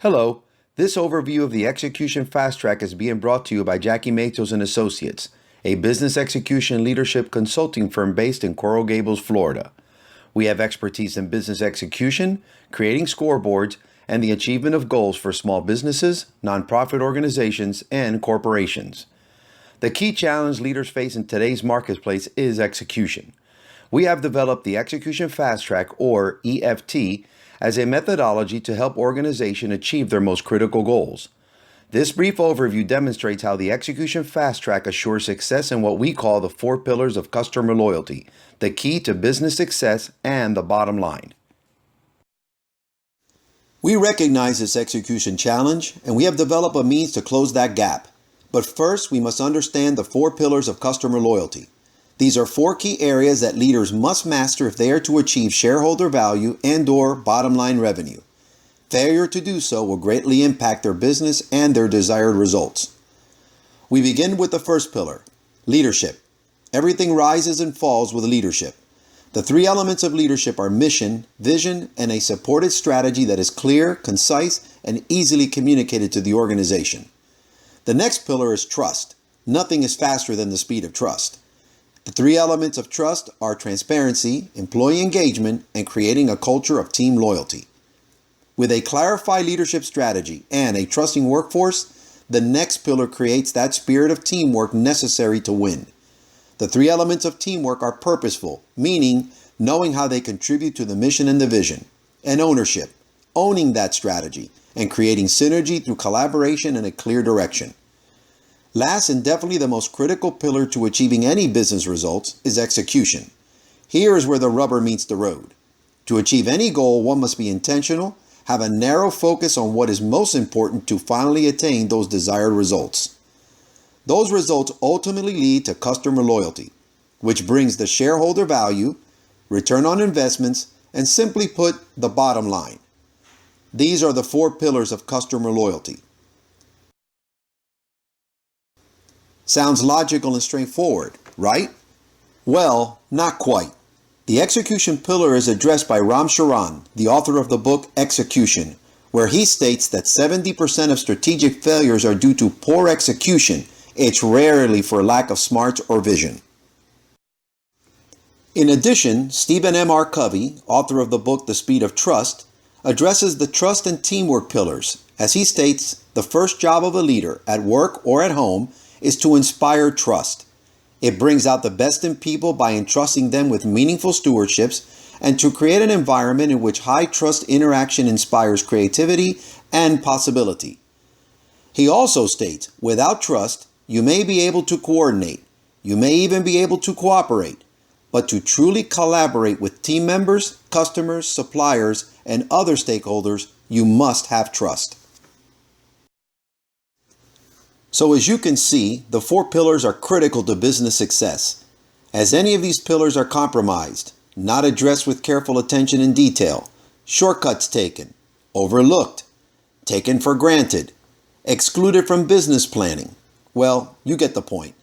Hello, this overview of the Execution Fast Track is being brought to you by Jackie Matos and Associates, a business execution leadership consulting firm based in Coral Gables, Florida. We have expertise in business execution, creating scoreboards, and the achievement of goals for small businesses, nonprofit organizations, and corporations. The key challenge leaders face in today's marketplace is execution. We have developed the Execution Fast Track, or EFT, as a methodology to help organizations achieve their most critical goals. This brief overview demonstrates how the Execution Fast Track assures success in what we call the 4 pillars of customer loyalty, the key to business success and the bottom line. We recognize this execution challenge, and we have developed a means to close that gap. But first, we must understand the 4 pillars of customer loyalty. These are 4 key areas that leaders must master if they are to achieve shareholder value and/or bottom line revenue. Failure to do so will greatly impact their business and their desired results. We begin with the first pillar, leadership. Everything rises and falls with leadership. The 3 elements of leadership are mission, vision, and a supported strategy that is clear, concise, and easily communicated to the organization. The next pillar is trust. Nothing is faster than the speed of trust. The 3 elements of trust are transparency, employee engagement, and creating a culture of team loyalty. With a clarified leadership strategy and a trusting workforce, the next pillar creates that spirit of teamwork necessary to win. The 3 elements of teamwork are purposeful, meaning knowing how they contribute to the mission and the vision, and ownership, owning that strategy, and creating synergy through collaboration and a clear direction. Last and definitely the most critical pillar to achieving any business results is execution. Here is where the rubber meets the road. To achieve any goal, one must be intentional, have a narrow focus on what is most important to finally attain those desired results. Those results ultimately lead to customer loyalty, which brings the shareholder value, return on investments, and simply put, the bottom line. These are the 4 pillars of customer loyalty. Sounds logical and straightforward, right? Well, not quite. The execution pillar is addressed by Ram Charan, the author of the book Execution, where he states that 70% of strategic failures are due to poor execution. It's rarely for lack of smarts or vision. In addition, Stephen M.R. Covey, author of the book The Speed of Trust, addresses the trust and teamwork pillars. As he states, the first job of a leader, at work or at home, is to inspire trust. It brings out the best in people by entrusting them with meaningful stewardships and to create an environment in which high trust interaction inspires creativity and possibility. He also states, without trust, you may be able to coordinate, you may even be able to cooperate, but to truly collaborate with team members, customers, suppliers, and other stakeholders, you must have trust. So as you can see, the 4 pillars are critical to business success. As any of these pillars are compromised, not addressed with careful attention and detail, shortcuts taken, overlooked, taken for granted, excluded from business planning, well, you get the point.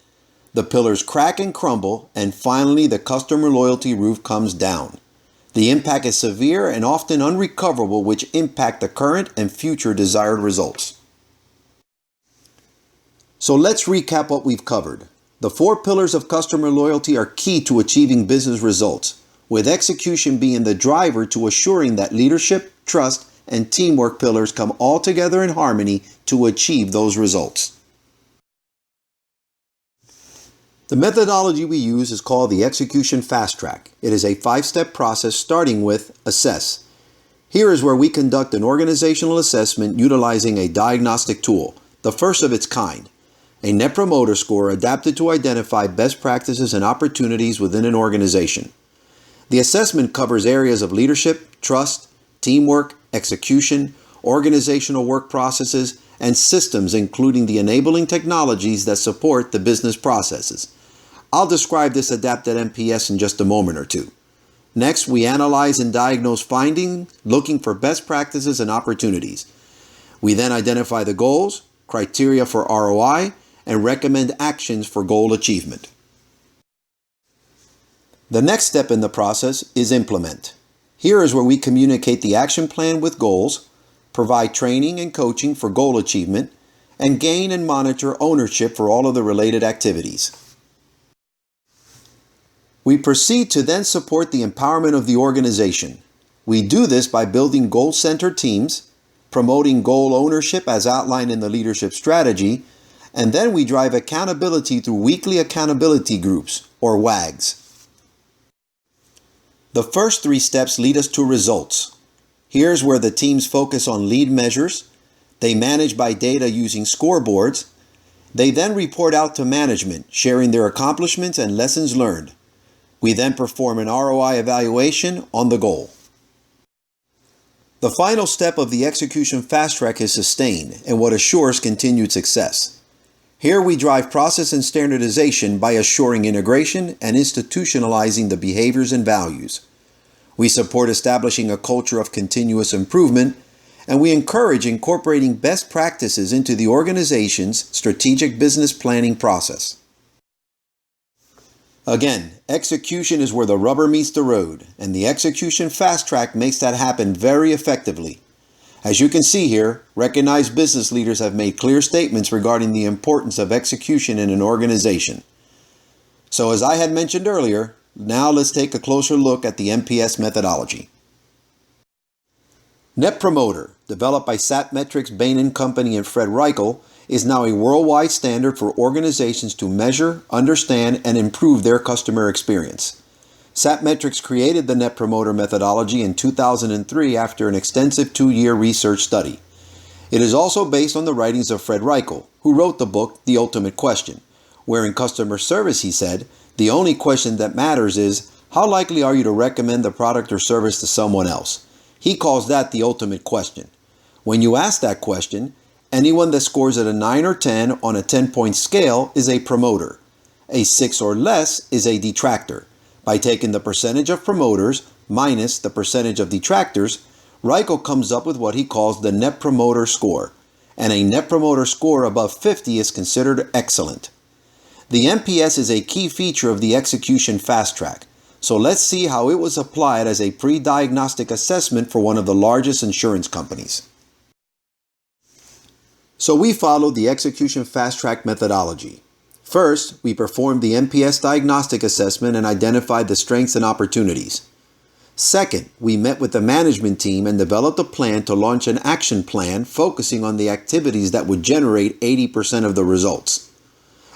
The pillars crack and crumble, and finally the customer loyalty roof comes down. The impact is severe and often unrecoverable, which impact the current and future desired results. So let's recap what we've covered. The 4 pillars of customer loyalty are key to achieving business results, with execution being the driver to assuring that leadership, trust, and teamwork pillars come all together in harmony to achieve those results. The methodology we use is called the Execution Fast Track. It is a 5-step process starting with assess. Here is where we conduct an organizational assessment utilizing a diagnostic tool, the first of its kind. A Net Promoter Score adapted to identify best practices and opportunities within an organization. The assessment covers areas of leadership, trust, teamwork, execution, organizational work processes, and systems, including the enabling technologies that support the business processes. I'll describe this adapted NPS in just a moment or two. Next, we analyze and diagnose findings, looking for best practices and opportunities. We then identify the goals, criteria for ROI, and recommend actions for goal achievement. The next step in the process is implement. Here is where we communicate the action plan with goals, provide training and coaching for goal achievement, and gain and monitor ownership for all of the related activities. We proceed to then support the empowerment of the organization. We do this by building goal-centered teams, promoting goal ownership as outlined in the leadership strategy, and then we drive accountability through weekly accountability groups, or WAGs. The first 3 steps lead us to results. Here's where the teams focus on lead measures. They manage by data using scoreboards. They then report out to management, sharing their accomplishments and lessons learned. We then perform an ROI evaluation on the goal. The final step of the execution fast track is sustain and what assures continued success. Here we drive process and standardization by assuring integration and institutionalizing the behaviors and values. We support establishing a culture of continuous improvement, and we encourage incorporating best practices into the organization's strategic business planning process. Again, execution is where the rubber meets the road, and the execution fast track makes that happen very effectively. As you can see here, recognized business leaders have made clear statements regarding the importance of execution in an organization. So as I had mentioned earlier, now let's take a closer look at the NPS methodology. Net Promoter, developed by Satmetrix, Bain & Company and Fred Reichel, is now a worldwide standard for organizations to measure, understand, and improve their customer experience. Satmetrix created the Net Promoter methodology in 2003 after an extensive 2-year research study. It is also based on the writings of Fred Reichel, who wrote the book The Ultimate Question, where in customer service he said, "The only question that matters is, how likely are you to recommend the product or service to someone else?" He calls that the ultimate question. When you ask that question, anyone that scores at a 9 or 10 on a 10-point scale is a promoter. A 6 or less is a detractor. By taking the percentage of promoters minus the percentage of detractors, Reichel comes up with what he calls the Net Promoter Score, and a Net Promoter Score above 50 is considered excellent. The NPS is a key feature of the execution fast track, so let's see how it was applied as a pre-diagnostic assessment for one of the largest insurance companies. So we followed the execution fast track methodology. First, we performed the NPS diagnostic assessment and identified the strengths and opportunities. Second, we met with the management team and developed a plan to launch an action plan focusing on the activities that would generate 80% of the results.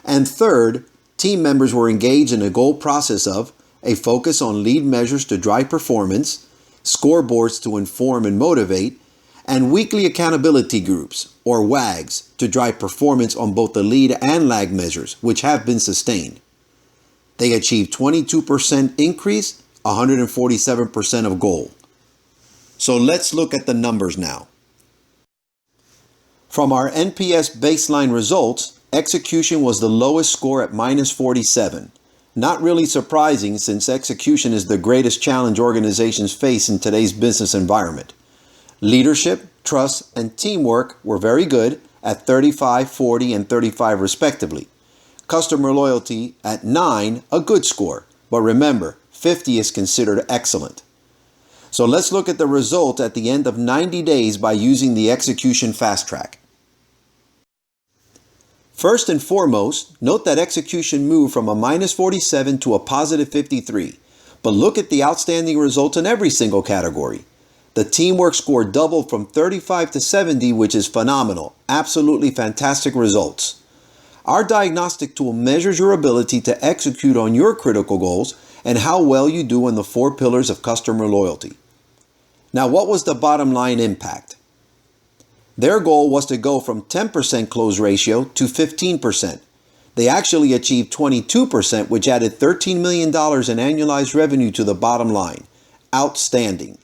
And third, team members were engaged in a goal process of a focus on lead measures to drive performance, scoreboards to inform and motivate, and weekly accountability groups, or WAGs, to drive performance on both the lead and lag measures, which have been sustained. They achieved 22% increase, 147% of goal. So let's look at the numbers now. From our NPS baseline results, execution was the lowest score at -47. Not really surprising since execution is the greatest challenge organizations face in today's business environment. Leadership, trust, and teamwork were very good at 35, 40, and 35 respectively. Customer loyalty at 9, a good score, but remember, 50 is considered excellent. So let's look at the result at the end of 90 days by using the execution fast track. First and foremost, note that execution moved from a -47 to a +53, but look at the outstanding results in every single category. The teamwork score doubled from 35 to 70, which is phenomenal. Absolutely fantastic results. Our diagnostic tool measures your ability to execute on your critical goals and how well you do on the 4 pillars of customer loyalty. Now, what was the bottom line impact? Their goal was to go from 10% close ratio to 15%. They actually achieved 22%, which added $13 million in annualized revenue to the bottom line. Outstanding.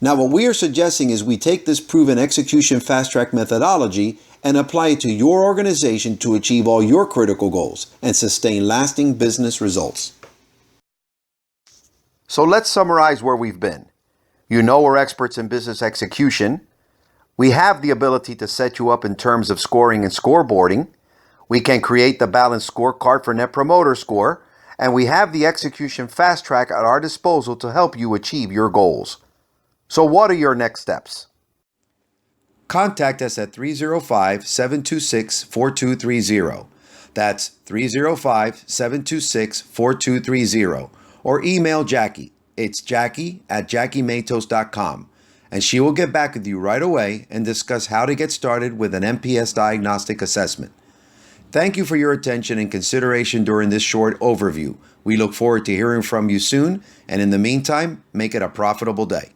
Now, what we are suggesting is we take this proven execution fast track methodology and apply it to your organization to achieve all your critical goals and sustain lasting business results. So let's summarize where we've been. You know we're experts in business execution. We have the ability to set you up in terms of scoring and scoreboarding. We can create the balanced scorecard for Net Promoter Score, and we have the execution fast track at our disposal to help you achieve your goals. So what are your next steps? contact us at 305-726-4230. That's 305-726-4230. Or email Jackie. It's Jackie@JackieMatos.com. And she will get back with you right away and discuss how to get started with an MPS diagnostic assessment. Thank you for your attention and consideration during this short overview. We look forward to hearing from you soon, and in the meantime, make it a profitable day.